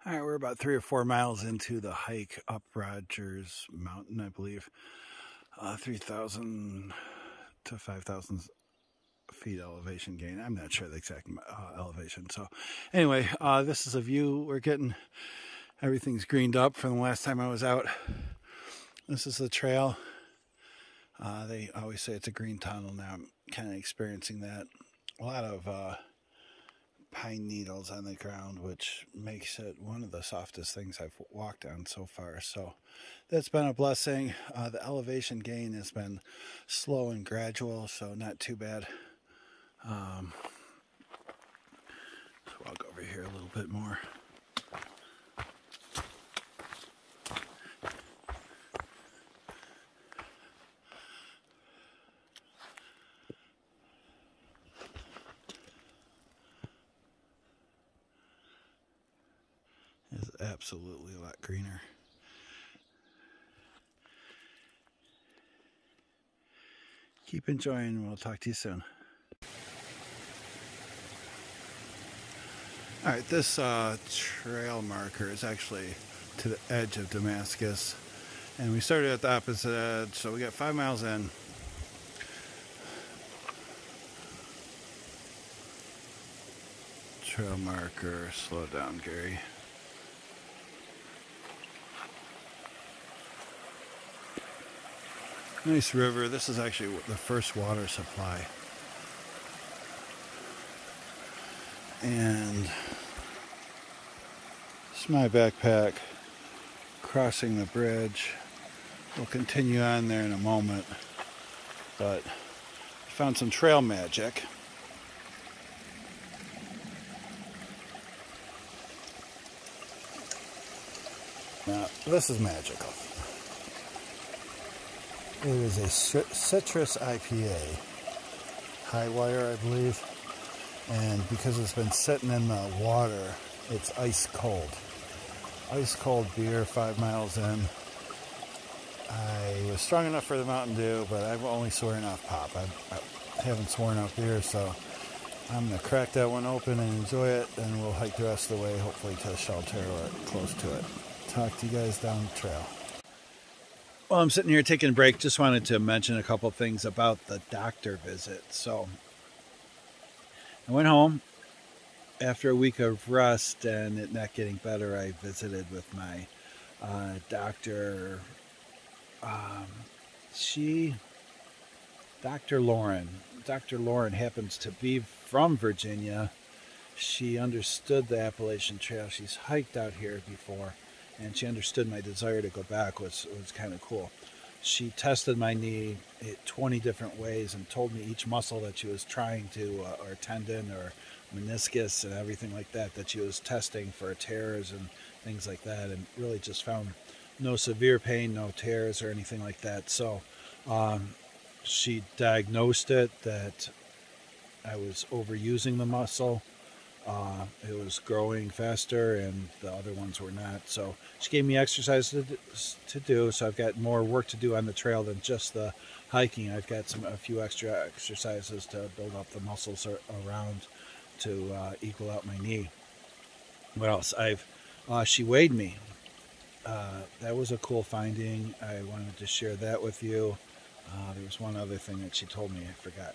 All right, we're about 3 or 4 miles into the hike up Rogers Mountain, I believe. 3,000 to 5,000 feet elevation gain. I'm not sure the exact elevation. So anyway, this is a view. We're getting, everything's greened up from the last time I was out. This is the trail. They always say it's a green tunnel. Now I'm kind of experiencing that. A lot of pine needles on the ground, which makes it one of the softest things I've walked on so far. So that's been a blessing. The elevation gain has been slow and gradual, so not too bad. So I'll go over here a little bit more. It's absolutely a lot greener. Keep enjoying. We'll talk to you soon. All right, this trail marker is actually to the edge of Damascus, and we started at the opposite edge, so we got 5 miles in. Trail marker, slow down, Gary. Nice river. This is actually the first water supply. And this is my backpack crossing the bridge. We'll continue on there in a moment, but I found some trail magic. Now, this is magical. It is a citrus IPA, high wire, I believe. And because it's been sitting in the water, it's ice cold. Ice cold beer, 5 miles in. I was strong enough for the Mountain Dew, but I'm only swearing off pop. I haven't sworn off beer, so I'm going to crack that one open and enjoy it, and we'll hike the rest of the way, hopefully to a shelter or close to it. Talk to you guys down the trail. Well, I'm sitting here taking a break. Just wanted to mention a couple things about the doctor visit. So I went home after a week of rest and it not getting better. I visited with my doctor. Dr. Lauren. Dr. Lauren happens to be from Virginia. She understood the Appalachian Trail. She's hiked out here before, and she understood my desire to go back, was kind of cool. She tested my knee 20 different ways and told me each muscle that she was trying to, or tendon or meniscus and everything like that, that she was testing for tears and things like that, and really just found no severe pain, no tears or anything like that. So she diagnosed it that I was overusing the muscle. It was growing faster and the other ones were not. So she gave me exercise to do. So I've got more work to do on the trail than just the hiking. I've got a few extra exercises to build up the muscles around to equal out my knee. What else? She weighed me. That was a cool finding. I wanted to share that with you. There was one other thing that she told me. I forgot.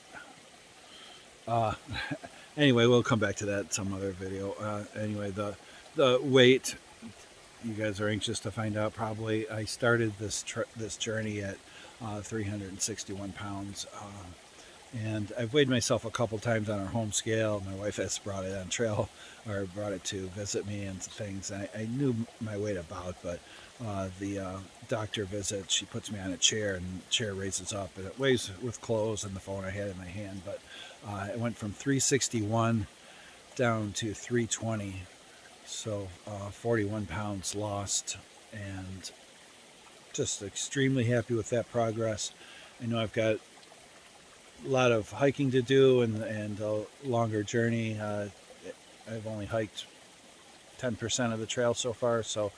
Anyway, we'll come back to that in some other video. Anyway, the weight, you guys are anxious to find out probably. I started this journey at 361 pounds. And I've weighed myself a couple times on our home scale. My wife has brought it on trail, or brought it to visit me and things. I knew my weight about, but the doctor visit, she puts me on a chair, and the chair raises up, and it weighs with clothes and the phone I had in my hand. But it went from 361 down to 320, so 41 pounds lost, and just extremely happy with that progress. I know I've got a lot of hiking to do and a longer journey. I've only hiked 10% of the trail so far, so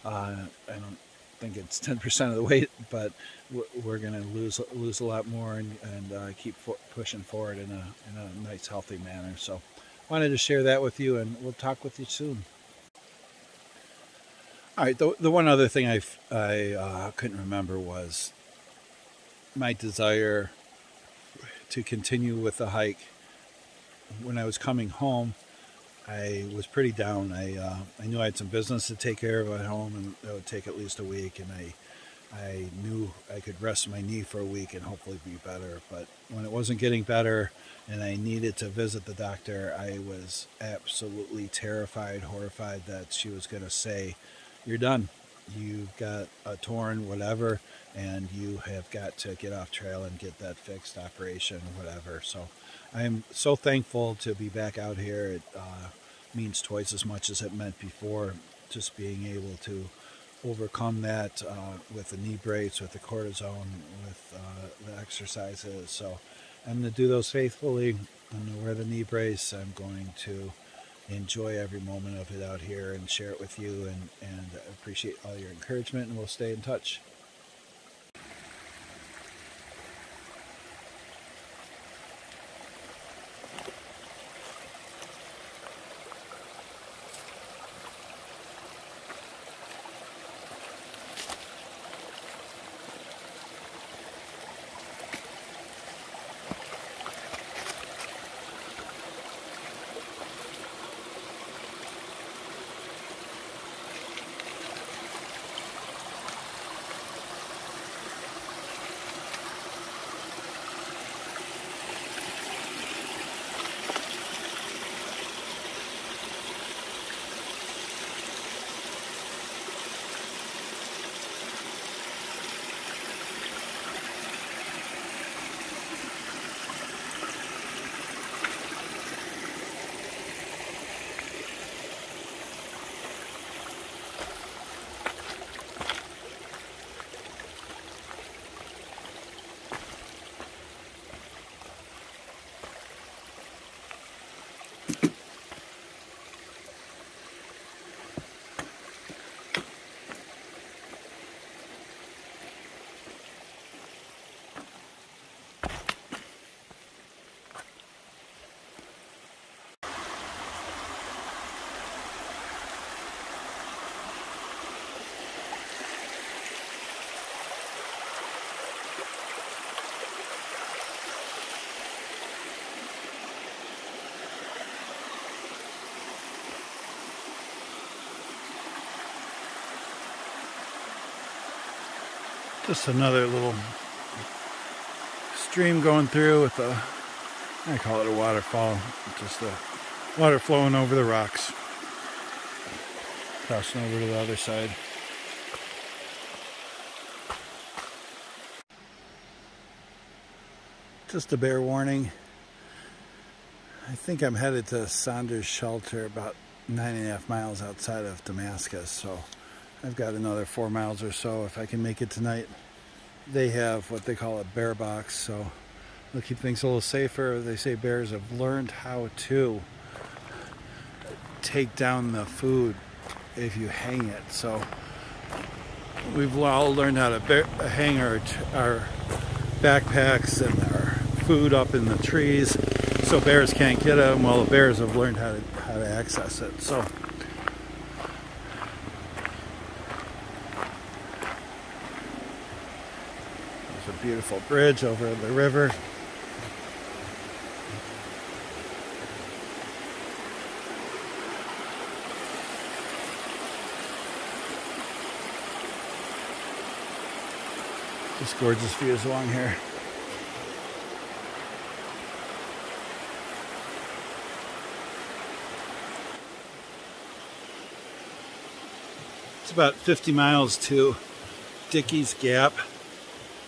I don't think it's 10% of the weight, but we're going to lose a lot more and keep pushing forward in a nice, healthy manner. So wanted to share that with you, and we'll talk with you soon. All right, the one other thing I couldn't remember was my desire to continue with the hike. When I was coming home, I was pretty down. I knew I had some business to take care of at home, and it would take at least a week. And I knew I could rest my knee for a week and hopefully be better. But when it wasn't getting better and I needed to visit the doctor, I was absolutely terrified, horrified that she was going to say, "You're done. You've got a torn whatever, and you have got to get off trail and get that fixed, operation, whatever." So I'm so thankful to be back out here. It means twice as much as it meant before, just being able to overcome that with the knee brace, with the cortisone, with the exercises. So I'm going to do those faithfully. I'm going to wear the knee brace. I'm going to enjoy every moment of it out here and share it with you, and appreciate all your encouragement, and we'll stay in touch. Just another little stream going through with I call it a waterfall, just the water flowing over the rocks, crossing over to the other side. Just a bear warning. I think I'm headed to Saunders Shelter, about 9.5 miles outside of Damascus, so I've got another 4 miles or so if I can make it tonight. They have what they call a bear box, so they'll keep things a little safer. They say bears have learned how to take down the food if you hang it. So we've all learned how to hang our backpacks and our food up in the trees so bears can't get them. Well, the bears have learned how to access it. So there's a beautiful bridge over the river. Just gorgeous views along here. It's about 50 miles to Dickey's Gap,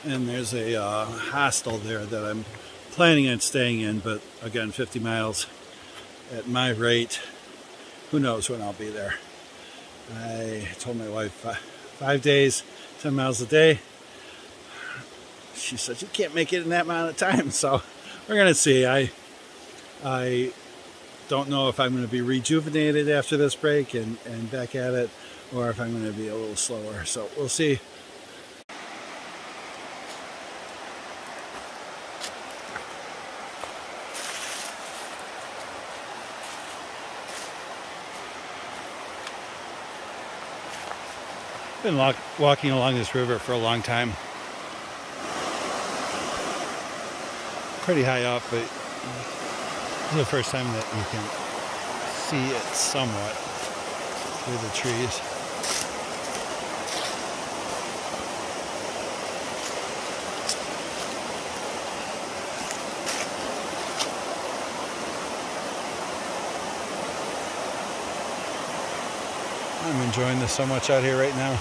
and there's a hostel there that I'm planning on staying in, but again, 50 miles at my rate, who knows when I'll be there. I told my wife 5 days, 10 miles a day. She said, you can't make it in that amount of time, so we're gonna see. I don't know if I'm going to be rejuvenated after this break and back at it, or if I'm going to be a little slower. So we'll see. Been walking along this river for a long time. Pretty high up, but this is the first time that you can see it somewhat through the trees. I'm enjoying this so much out here right now.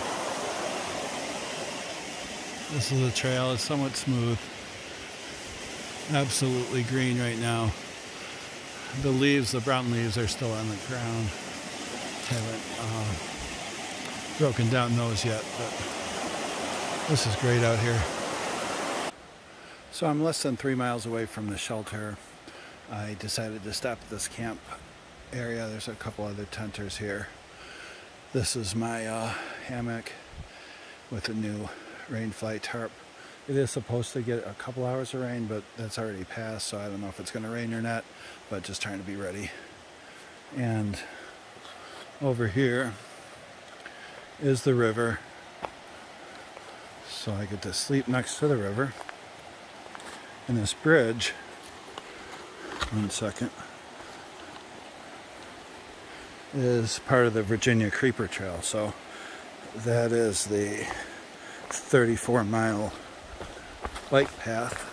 This is a trail. It's somewhat smooth. Absolutely green right now. The leaves, the brown leaves, are still on the ground. Haven't broken down those yet, but this is great out here. So I'm less than 3 miles away from the shelter. I decided to stop at this camp area. There's a couple other tenters here. This is my hammock with a new rainfly tarp. It is supposed to get a couple hours of rain, but that's already passed, so I don't know if it's going to rain or not, but just trying to be ready. And over here is the river, so I get to sleep next to the river. And this bridge, one second, is part of the Virginia Creeper Trail. So that is the 34-mile bike path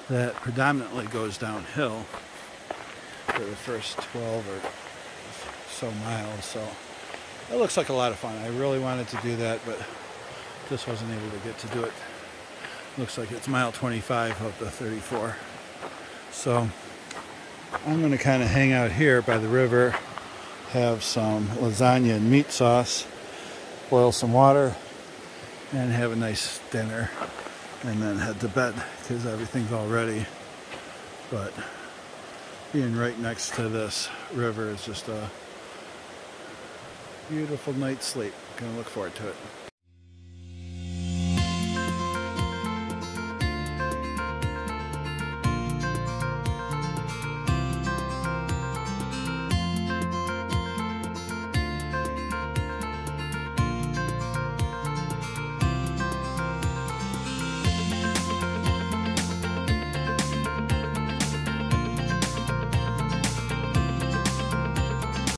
that predominantly goes downhill for the first 12 or so miles. So it looks like a lot of fun. I really wanted to do that, but just wasn't able to get to do it. Looks like it's mile 25 of the 34. So I'm going to kind of hang out here by the river, have some lasagna and meat sauce, boil some water, and have a nice dinner, and then head to bed because everything's all ready. But being right next to this river is just a beautiful night's sleep. Gonna look forward to it.